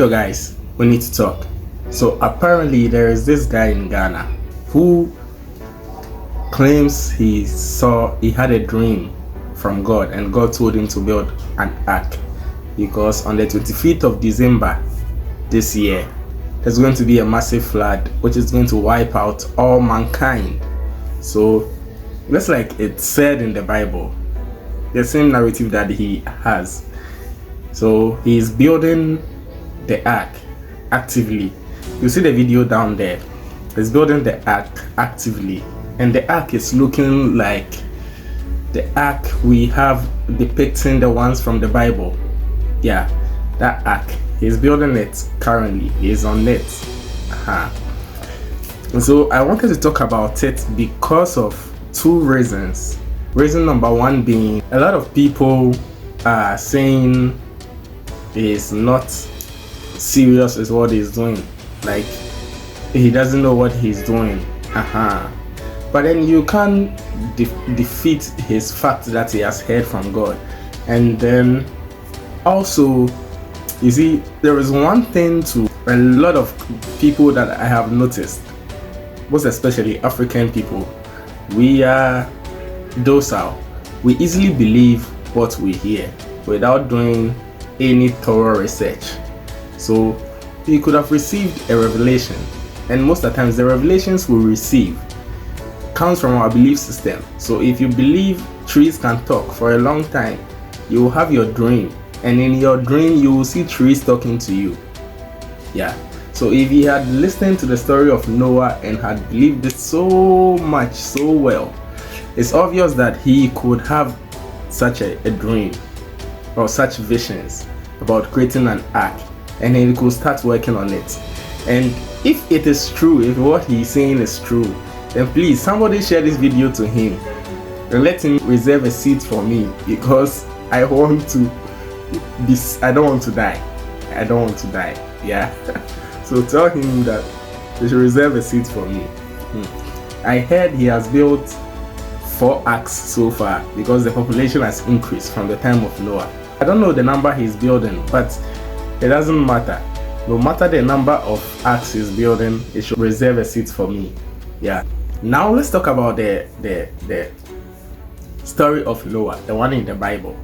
Yo guys, we need to talk. So apparently there is this guy in Ghana who claims he had a dream from God and God told him to build an ark because on the 25th of December this year there's going to be a massive flood which is going to wipe out all mankind. So just like it's said in the Bible, the same narrative that he has. So he's building the ark actively. You see the video down there. He's building the ark actively, and the ark is looking like the ark we have depicting the ones from the Bible. Yeah, that ark. He's building it currently. He's on it. So I wanted to talk about it because of two reasons. Reason number one being a lot of people are saying he's not serious with what he's doing, like he doesn't know what he's doing. But then you can't defeat his fact that he has heard from God. And then also, you see, there is one thing to a lot of people that I have noticed, most especially African people. We are docile. We easily believe what we hear without doing any thorough research. So you could have received a revelation, and most of the times the revelations we receive comes from our belief system. So if you believe trees can talk for a long time, you will have your dream, and in your dream you will see trees talking to you. Yeah. So if he had listened to the story of Noah and had believed it so much, so well, it's obvious that he could have such a dream or such visions about creating an ark, and he could start working on it. And if it is true, if what he's saying is true, then please somebody share this video to him and let him reserve a seat for me, because I don't want to die. I don't want to die. Yeah. So tell him that they should reserve a seat for me. I heard he has built 4 arks so far because the population has increased from the time of Noah. I don't know the number he's building, but it doesn't matter. No matter the number of arks he's building, it should reserve a seat for me. Yeah. Now let's talk about the story of Noah, the one in the Bible.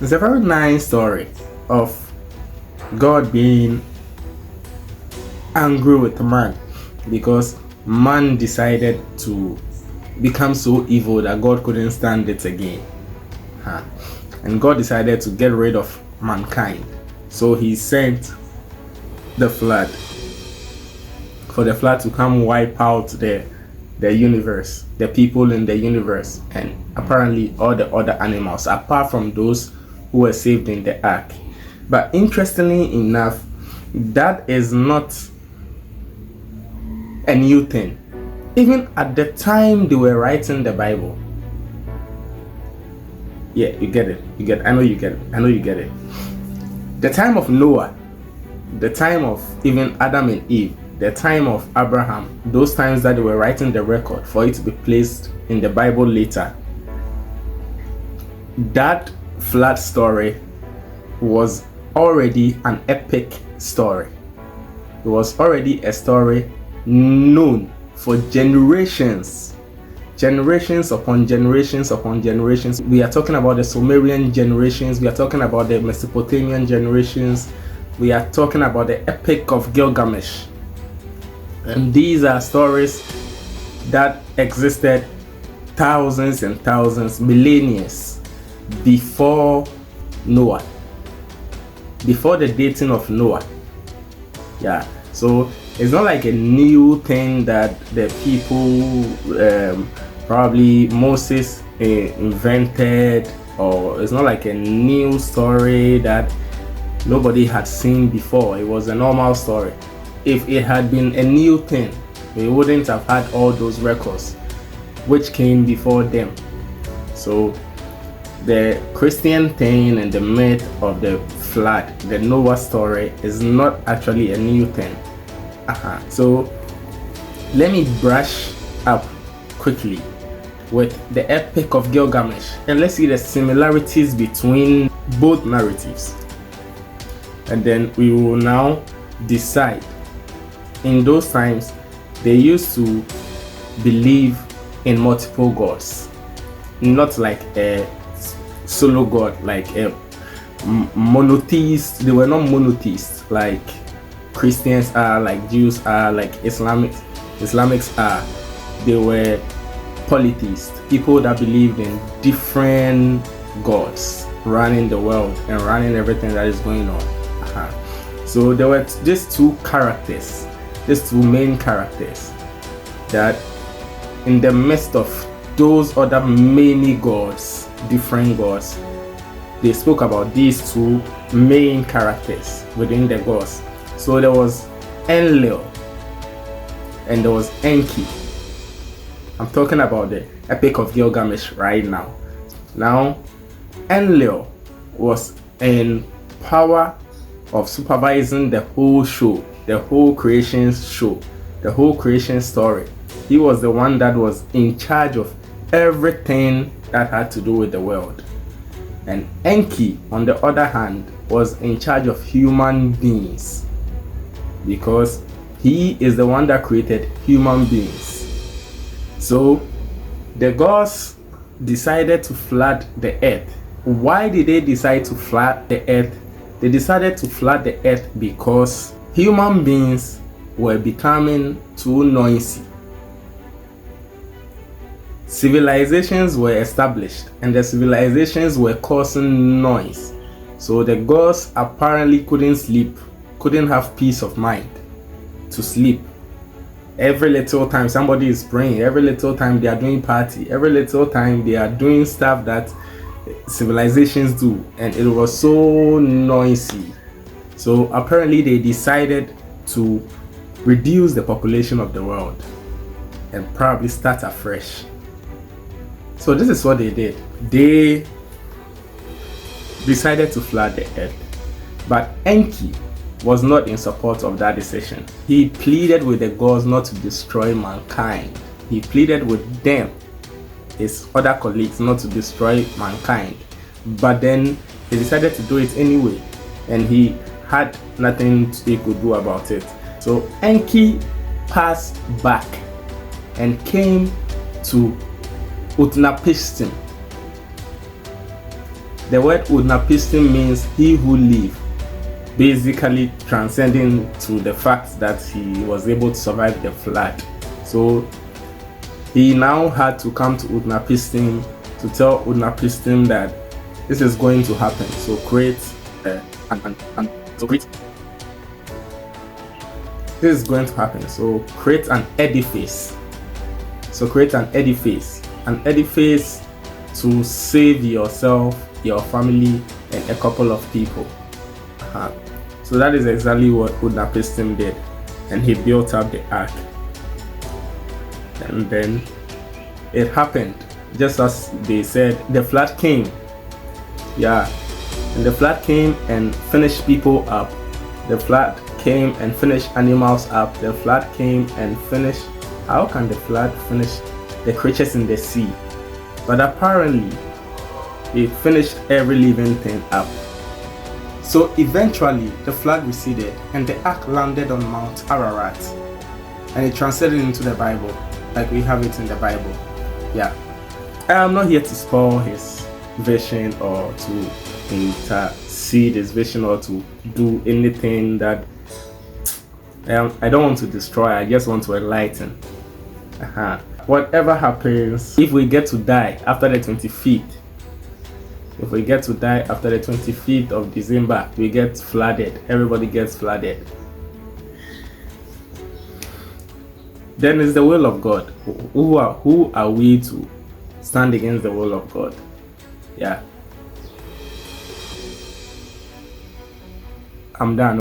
It's a very nice story of God being angry with man because man decided to become so evil that God couldn't stand it again. And God decided to get rid of mankind. So he sent the flood, for the flood to come wipe out the universe, the people in the universe, and apparently all the other animals, apart from those who were saved in the ark. But interestingly enough, that is not a new thing. Even at the time they were writing the Bible. Yeah, you get it. I know you get it. The time of Noah, the time of even Adam and Eve, the time of Abraham, those times that they were writing the record for it to be placed in the Bible later, that flood story was already an epic story. It was already a story known for generations upon generations upon generations. We are talking about the Sumerian generations, we are talking about the Mesopotamian generations, we are talking about the epic of Gilgamesh. And these are stories that existed thousands and thousands, millennia before Noah, before the dating of Noah. Yeah, so it's not like a new thing that the people, probably Moses invented, or it's not like a new story that nobody had seen before. It was a normal story. If it had been a new thing, we wouldn't have had all those records which came before them. So the Christian thing and the myth of the flood, the Noah story, is not actually a new thing. So let me brush up quickly with the epic of Gilgamesh, and let's see the similarities between both narratives. And then we will now decide. In those times, they used to believe in multiple gods, not like a solo god, like a monotheist. They were not monotheists like Christians are, like Jews are, like Islamics are. They were polytheists, people that believed in different gods running the world and running everything that is going on. So there were these two characters, these two main characters, that in the midst of those other many gods, different gods, they spoke about these two main characters within the gods. So there was Enlil and there was Enki. I'm talking about the Epic of Gilgamesh right now. Now, Enlil was in power of supervising the whole show, the whole creation show, the whole creation story. He was the one that was in charge of everything that had to do with the world. And Enki, on the other hand, was in charge of human beings, because he is the one that created human beings. So the gods decided to flood the earth. Why did they decide to flood the earth? They decided to flood the earth because human beings were becoming too noisy. Civilizations were established and the civilizations were causing noise. So the gods apparently couldn't sleep, couldn't have peace of mind to sleep. Every little time somebody is praying, every little time they are doing party, every little time they are doing stuff that civilizations do, and it was so noisy. So apparently they decided to reduce the population of the world and probably start afresh. So this is what they did. They decided to flood the earth. But Enki was not in support of that decision. He pleaded with the gods not to destroy mankind. He pleaded with them, his other colleagues, not to destroy mankind. But then he decided to do it anyway, and he had nothing he could do about it. So Enki passed back and came to Utnapishtim. The word Utnapishtim means he who lives, basically transcending to the fact that he was able to survive the flood. So he now had to come to Utnapishtim to tell Utnapishtim that this is going to happen. So create this is going to happen. So create an edifice. An edifice to save yourself, your family, and a couple of people. So that is exactly what Utnapishtim did, and he built up the ark. And then it happened just as they said. The flood came. And the flood came and finished people up. The flood came and finished animals up. The flood came and finished. How can the flood finish the creatures in the sea? But apparently it finished every living thing up. So eventually the flood receded and the ark landed on Mount Ararat, and it translated into the Bible like we have it in the Bible. I'm not here to spoil his vision or to intercede his vision or to do anything that I don't want to destroy. I just want to enlighten. Whatever happens, if we get to die after the 25th, if we get to die after the 25th of December, we get flooded. Everybody gets flooded. Then it's the will of God. Who are we to stand against the will of God? I'm done.